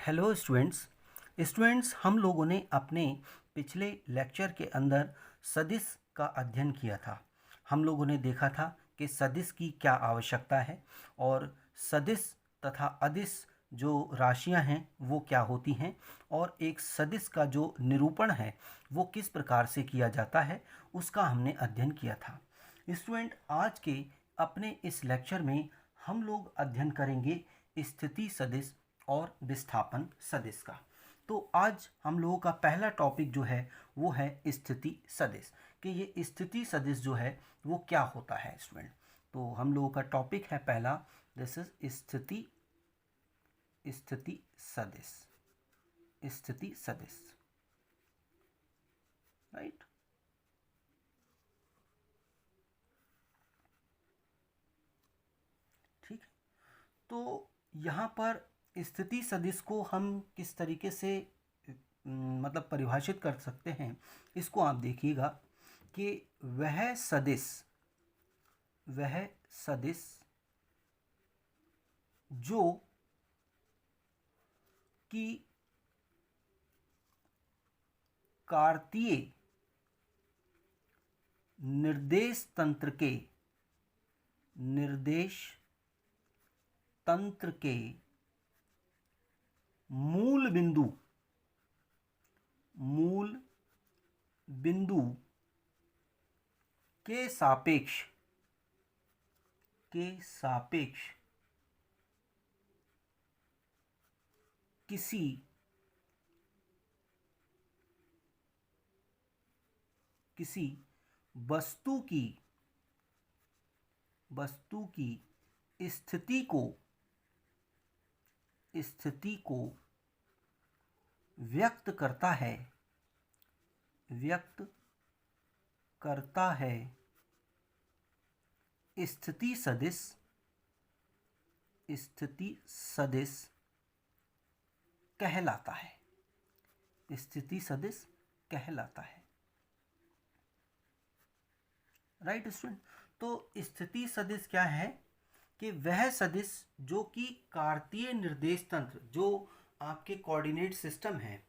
Hello students, हम लोगों ने अपने पिछले लेक्चर के अंदर सदिश का अध्ययन किया था। हम लोगों ने देखा था कि सदिश की क्या आवश्यकता है और सदिश तथा अदिश जो राशियां हैं वो क्या होती हैं और एक सदिश का जो निरूपण है वो किस प्रकार से किया जाता है, उसका हमने अध्ययन किया था। स्टूडेंट, आज के अपने इस लेक्चर में हम लोग अध्ययन करेंगे स्थिति सदिश और विस्थापन सदिश का। तो आज हम लोगों का पहला टॉपिक जो है वो है स्थिति सदिश, कि ये स्थिति सदिश जो है वो क्या होता है स्टूडेंट। तो हम लोगों का टॉपिक है पहला, दिस इज स्थिति स्थिति सदिश। स्थिति सदिश, राइट। ठीक है, तो यहाँ पर स्थिति सदिश को हम किस तरीके से मतलब परिभाषित कर सकते हैं, इसको आप देखिएगा कि वह सदिश जो कि कार्तीय निर्देश तंत्र के मूल बिंदु के सापेक्ष किसी वस्तु की स्थिति को व्यक्त करता है स्थिति सदिश कहलाता है। स्थिति सदिश कहलाता है, राइट स्टूडेंट। तो स्थिति सदिश क्या है कि वह सदिश जो कि कार्तीय निर्देश तंत्र, जो आपके कोऑर्डिनेट सिस्टम है,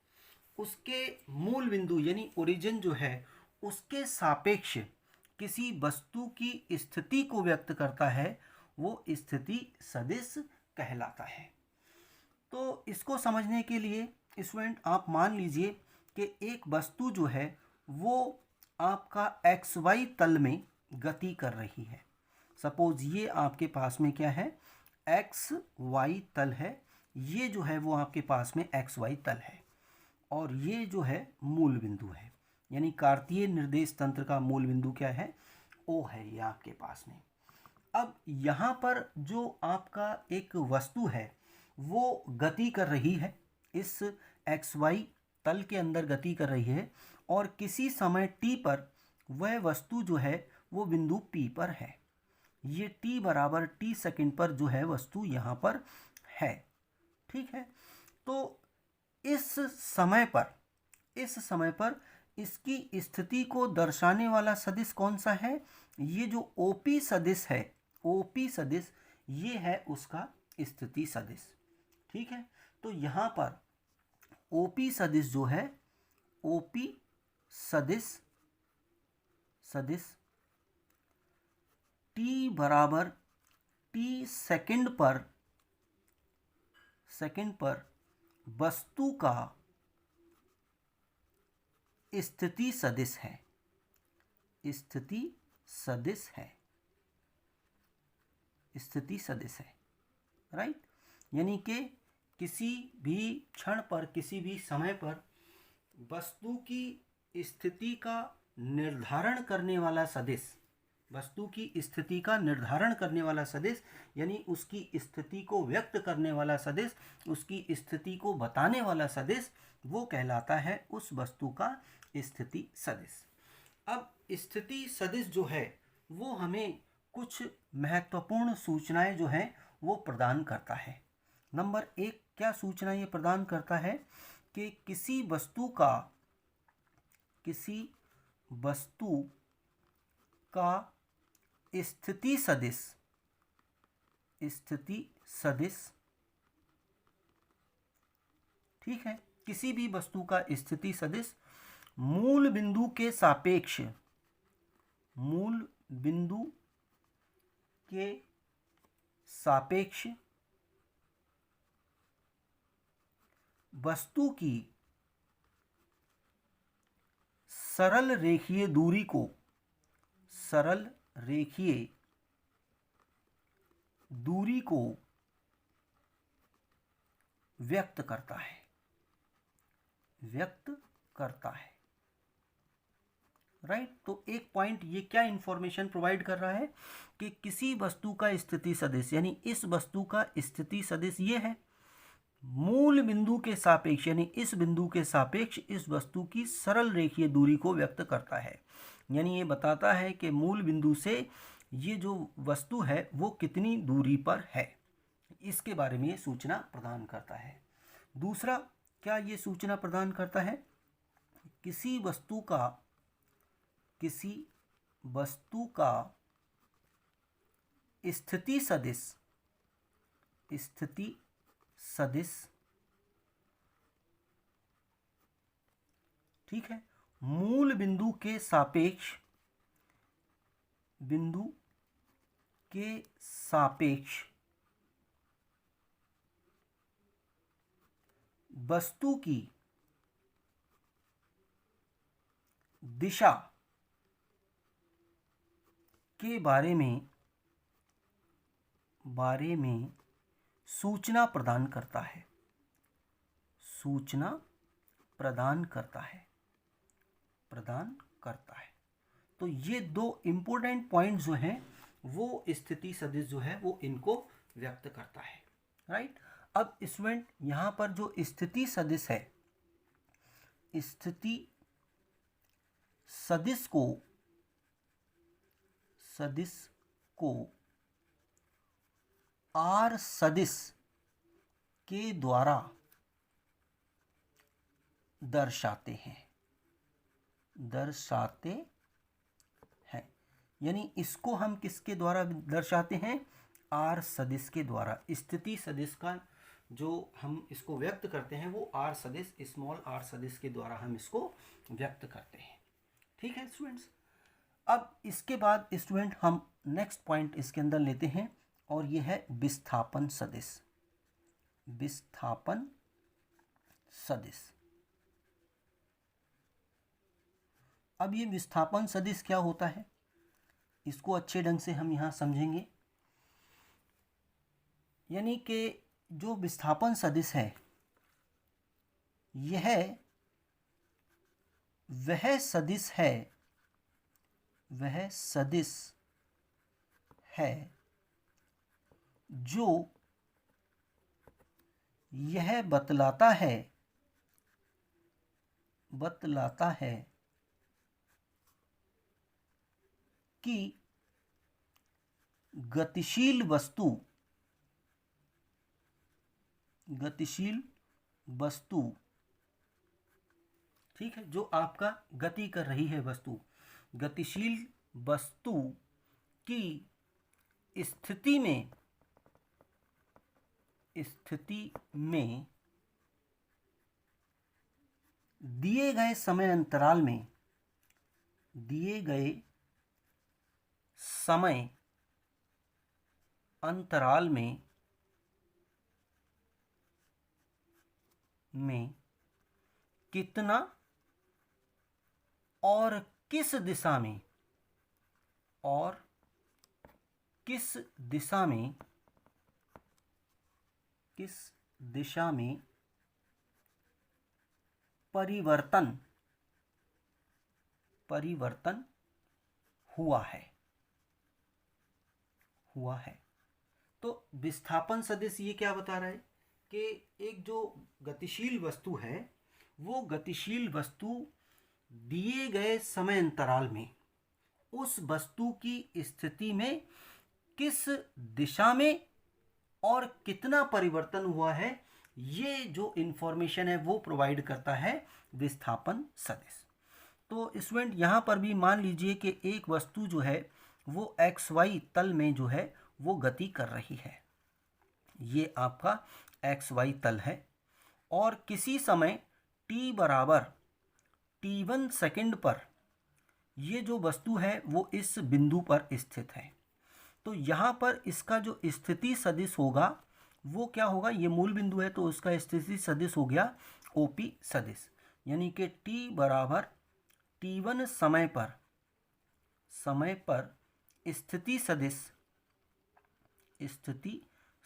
उसके मूल बिंदु यानी ओरिजिन जो है उसके सापेक्ष किसी वस्तु की स्थिति को व्यक्त करता है, वो स्थिति सदिश कहलाता है। तो इसको समझने के लिए स्टूडेंट आप मान लीजिए कि एक वस्तु जो है वो आपका एक्स वाई तल में गति कर रही है। सपोज ये आपके पास में क्या है, एक्स वाई तल है। ये जो है वो आपके पास में एक्स वाई तल है और ये जो है मूल बिंदु है, यानी कार्तीय निर्देश तंत्र का मूल बिंदु क्या है, ओ है ये आपके पास में। अब यहाँ पर जो आपका एक वस्तु है वो गति कर रही है, इस एक्स वाई तल के अंदर गति कर रही है और किसी समय t पर वह वस्तु जो है वो बिंदु P पर है। ये t बराबर t सेकंड पर जो है वस्तु यहाँ पर है। ठीक है, तो इस समय पर इसकी स्थिति को दर्शाने वाला सदिश कौन सा है, ये जो OP सदिश है, OP सदिश ये है उसका स्थिति सदिश। ठीक है, तो यहाँ पर OP सदिश जो है, OP सदिश t बराबर t सेकंड पर वस्तु का स्थिति सदिश है। राइट, यानी कि किसी भी क्षण पर, किसी भी समय पर वस्तु की स्थिति का निर्धारण करने वाला सदिश, यानी उसकी स्थिति को व्यक्त करने वाला सदिश, उसकी स्थिति को बताने वाला सदिश, वो कहलाता है उस वस्तु का स्थिति सदिश। अब स्थिति सदिश जो है वो हमें कुछ महत्वपूर्ण सूचनाएं जो हैं वो प्रदान करता है। नंबर 1 क्या सूचना ये प्रदान करता है कि किसी वस्तु का स्थिति सदिश ठीक है, किसी भी वस्तु का स्थिति सदिश मूल बिंदु के सापेक्ष, मूल बिंदु के सापेक्ष वस्तु की सरल रेखीय दूरी को, सरल रेखीय दूरी को व्यक्त करता है, व्यक्त करता है। राइट, तो एक पॉइंट ये क्या इंफॉर्मेशन प्रोवाइड कर रहा है कि किसी वस्तु का स्थिति सदिश, यानी इस वस्तु का स्थिति सदिश ये है, मूल बिंदु के सापेक्ष, यानी इस बिंदु के सापेक्ष इस वस्तु की सरल रेखीय दूरी को व्यक्त करता है। यानी ये बताता है कि मूल बिंदु से ये जो वस्तु है वो कितनी दूरी पर है, इसके बारे में ये सूचना प्रदान करता है। दूसरा क्या ये सूचना प्रदान करता है, किसी वस्तु का स्थिति सदिश, ठीक है, मूल बिंदु के सापेक्ष, बिंदु के सापेक्ष वस्तु की दिशा के बारे में सूचना प्रदान करता है, सूचना प्रदान करता है। तो ये दो इंपॉर्टेंट पॉइंट जो हैं वो स्थिति सदिश जो है वो इनको व्यक्त करता है। राइट, अब स्टूडेंट यहाँ पर जो स्थिति सदिश है, स्थिति सदिश को आर सदिश के द्वारा दर्शाते हैं, यानी इसको हम किसके द्वारा दर्शाते हैं, आर सदिश के द्वारा। स्थिति सदिश का जो हम इसको व्यक्त करते हैं वो आर सदिश, स्मॉल आर सदिश के द्वारा हम इसको व्यक्त करते हैं। ठीक है स्टूडेंट्स, अब इसके बाद स्टूडेंट हम नेक्स्ट पॉइंट इसके अंदर लेते हैं और ये है विस्थापन सदिश। विस्थापन सदिश, अब ये विस्थापन सदिश क्या होता है इसको अच्छे ढंग से हम यहाँ समझेंगे। यानी कि जो विस्थापन सदिश है यह वह सदिश है जो यह बतलाता है कि गतिशील वस्तु, ठीक है, जो आपका गति कर रही है वस्तु, गतिशील वस्तु की स्थिति में दिए गए समय अंतराल में कितना और किस दिशा में परिवर्तन हुआ है। तो विस्थापन सदिश ये क्या बता रहा है कि एक जो गतिशील वस्तु है वो गतिशील वस्तु दिए गए समय अंतराल में उस वस्तु की स्थिति में किस दिशा में और कितना परिवर्तन हुआ है, ये जो इंफॉर्मेशन है वो प्रोवाइड करता है विस्थापन सदिश। तो स्टूडेंट यहाँ पर भी मान लीजिए कि एक वस्तु जो है वो XY तल में जो है वो गति कर रही है, ये आपका XY तल है और किसी समय t बराबर t1 सेकंड पर ये जो वस्तु है वो इस बिंदु पर स्थित है। तो यहाँ पर इसका जो स्थिति सदिश होगा वो क्या होगा, ये मूल बिंदु है तो उसका स्थिति सदिश हो गया OP सदिश, यानी कि t बराबर t1 समय पर स्थिति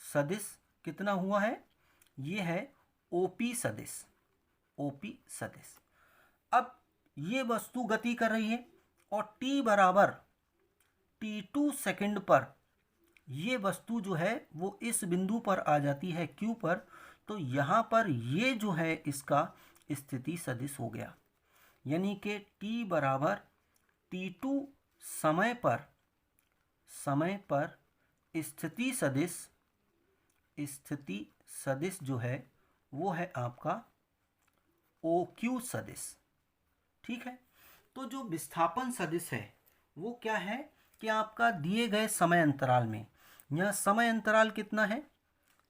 सदिश कितना हुआ है, ये है OP सदिश। अब ये वस्तु गति कर रही है और t बराबर t2 सेकंड पर ये वस्तु जो है वो इस बिंदु पर आ जाती है Q पर। तो यहाँ पर ये जो है इसका स्थिति सदिश हो गया, यानी कि t बराबर t2 समय पर स्थिति सदिश जो है वो है आपका OQ सदिश। ठीक है, तो जो विस्थापन सदिश है वो क्या है कि आपका दिए गए समय अंतराल में, यह समय अंतराल कितना है,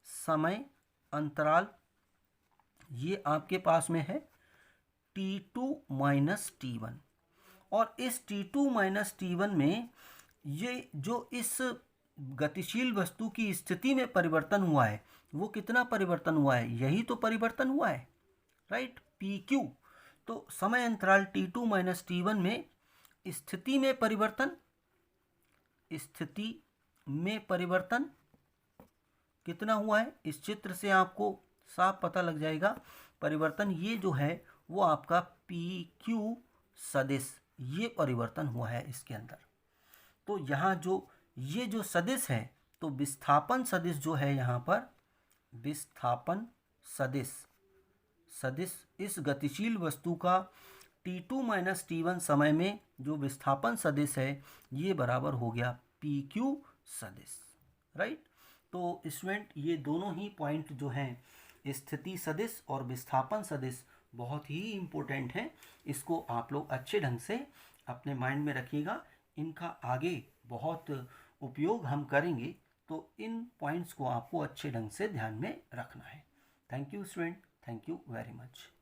समय अंतराल ये आपके पास में है t2 माइनस t1, और इस t2 माइनस t1 में ये जो इस गतिशील वस्तु की स्थिति में परिवर्तन हुआ है वो कितना परिवर्तन हुआ है, यही तो परिवर्तन हुआ है, राइट, PQ। तो समय अंतराल t2 माइनस t1 में स्थिति में परिवर्तन कितना हुआ है, इस चित्र से आपको साफ पता लग जाएगा। परिवर्तन ये जो है वो आपका PQ सदिश, ये परिवर्तन हुआ है इसके अंदर। तो यहाँ जो ये जो सदिश है, तो विस्थापन सदिश जो है यहाँ पर, विस्थापन सदिश इस गतिशील वस्तु का t2 माइनस t1 समय में जो विस्थापन सदिश है ये बराबर हो गया PQ सदिश, राइट। तो स्टूडेंट ये दोनों ही पॉइंट जो हैं, स्थिति सदिश और विस्थापन सदिश, बहुत ही इम्पोर्टेंट हैं। इसको आप लोग अच्छे ढंग से अपने माइंड में रखिएगा, इनका आगे बहुत उपयोग हम करेंगे, तो इन पॉइंट्स को आपको अच्छे ढंग से ध्यान में रखना है। Thank you student, thank you very much.